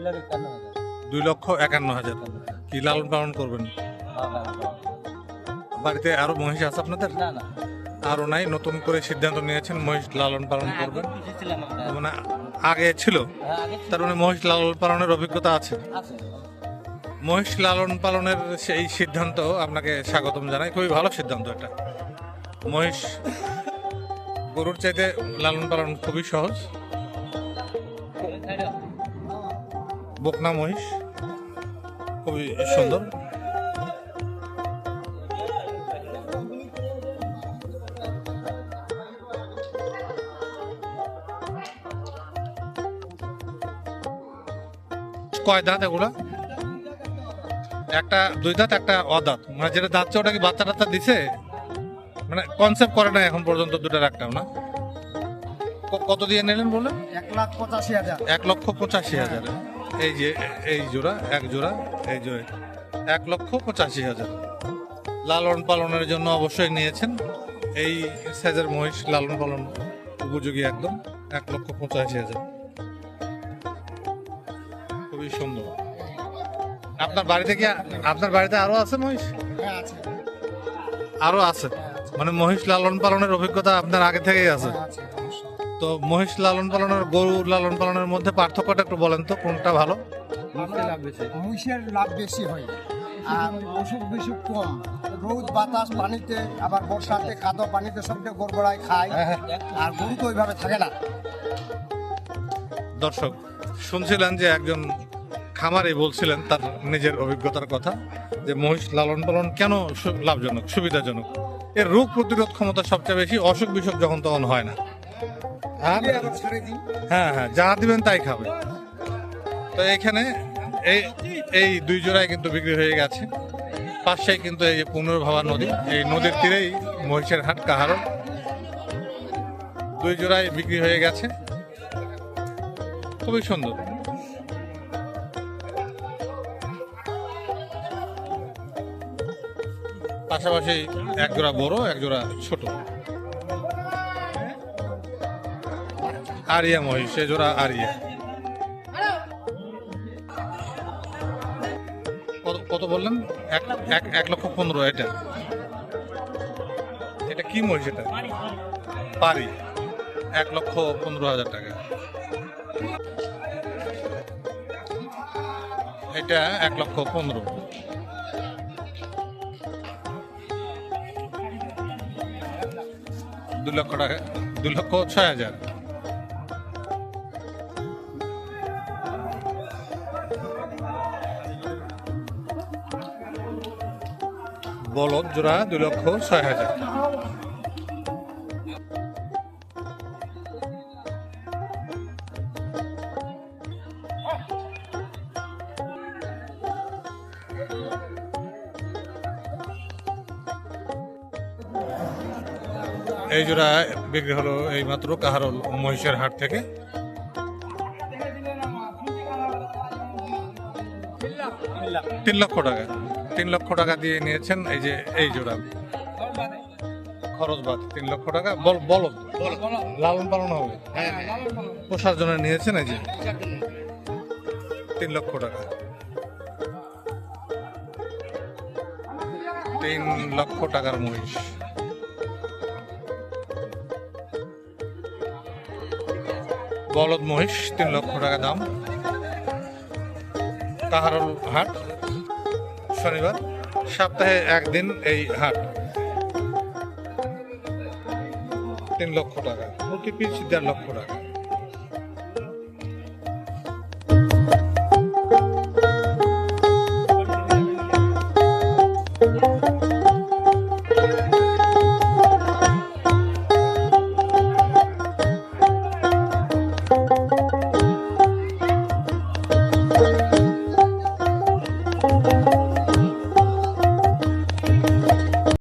2,51,000। কি লালন পালন করবেন? বাড়িতে আরো মহিষ আছে আপনাদের? না না, আরো নাই, নতুন করে সিদ্ধান্ত নিয়েছেন মহিষ লালন পালন করবেন? পুষেছিলাম আমরা। মানে আগে ছিল, হ্যাঁ, আগে তার মানে মহিষ লালন পালনের অভিজ্ঞতা আছে। আছে। মহিষ লালন পালনের সেই সিদ্ধান্ত আপনাকে স্বাগতম জানাই, খুবই ভালো সিদ্ধান্ত এটা। মহিষ গরুর চাইতে লালন পালন খুবই সহজ। বকনা মহিষ খুবই সুন্দর। কয় দাঁত এগুলা? একটা দুই দাঁত, একটা অদাঁত। মানে যেটা দাঁতছে ওটা কি বাচ্চা টাচ্চা দিছে? মানে কনসেপ্ট করে না এখন পর্যন্ত দুটার একটাও না। কত দিয়ে নিলেন বললেন? 1,85,000। 1,85,000। এই যে এই জোড়া, এক জোড়া, এই জোড়া 1,85,000। লালন পালনের জন্য অবশ্যই নিয়েছেন। এই সাইজের মহিষ লালন পালন উপযোগী একদম। 1,85,000, খুবই সুন্দর। আপনার বাড়িতে কি, আপনার বাড়িতে আরো আছে মহিষ? হ্যাঁ আছে। আরো আছে, মানে মহিষ লালন পালনের অভিজ্ঞতা আপনার আগে থেকেই আছে। হ্যাঁ আছে, অবশ্যই। তো মহিষ লালন পালনের গরু লালন পালনের মধ্যে পার্থক্যটা একটু বলেন তো, কোনটা ভালো? মহিষের লাভ বেশি হয় আর অসুখ বিসুখ কম। রোদ বাতাস পানিতে, আবার বর্ষাতে কাদো পানিতে সবটা গড়গড়ায় খায়, আর গরু তো ওইভাবে থাকে না। দর্শক শুনছিলেন যে একজন খামারি বলছিলেন তার নিজের অভিজ্ঞতার কথা, যে মহিষ লালন পালন কেন লাভজনক, সুবিধাজনক। এর রোগ প্রতিরোধ ক্ষমতা সবচেয়ে বেশি, অসুখ বিসুখ যখন তখন হয় না। আর আবার ছেড়ে দিই। হ্যাঁ হ্যাঁ, যা দিবেন তাই খাবে। তো এখানে এই এই দুই জোড়ায় কিন্তু বিক্রি হয়ে গেছে। পাশেই কিন্তু এই যে পুনর্ভাবা নদী, এই নদীর তীরেই মহিষের হাট কাহারো। দুই জোড়ায় বিক্রি হয়ে গেছে, খুবই সুন্দর। পাশাপাশি এক জোড়া বড়, এক জোড়া ছোট। আরিয়া মহিষ, সে জোড়া আরিয়া। কত বললেন? 1,15,000। এটা এটা কি মহিষ? এটা পারি। 1,15,000 টাকা। এটা 1,15,000। 2 লক্ষ টাকা, 2,06,000। বলদ জোড়া 2,06,000। এই জোড়া বিক্রি হলো এই মাত্র কাহারোল মহিষের হাট থেকে। 3 লক্ষ টাকা। 3 লক্ষ টাকা দিয়ে নিয়েছেন এই যে এই জোড়া, খরচ বাদ 3 লক্ষ টাকা। বলদ লালন পালন হবে, পোষার জন্য নিয়েছেন এই যে 3 লক্ষ টাকা। 3 লক্ষ টাকার মহিষ। বলদ মহিষ 3 লক্ষ টাকা দাম। কাহারোল হাট, শনিবার, সপ্তাহে একদিন এই হাট। 3 লক্ষ টাকা, প্রতি পিস 1.5 লক্ষ টাকা।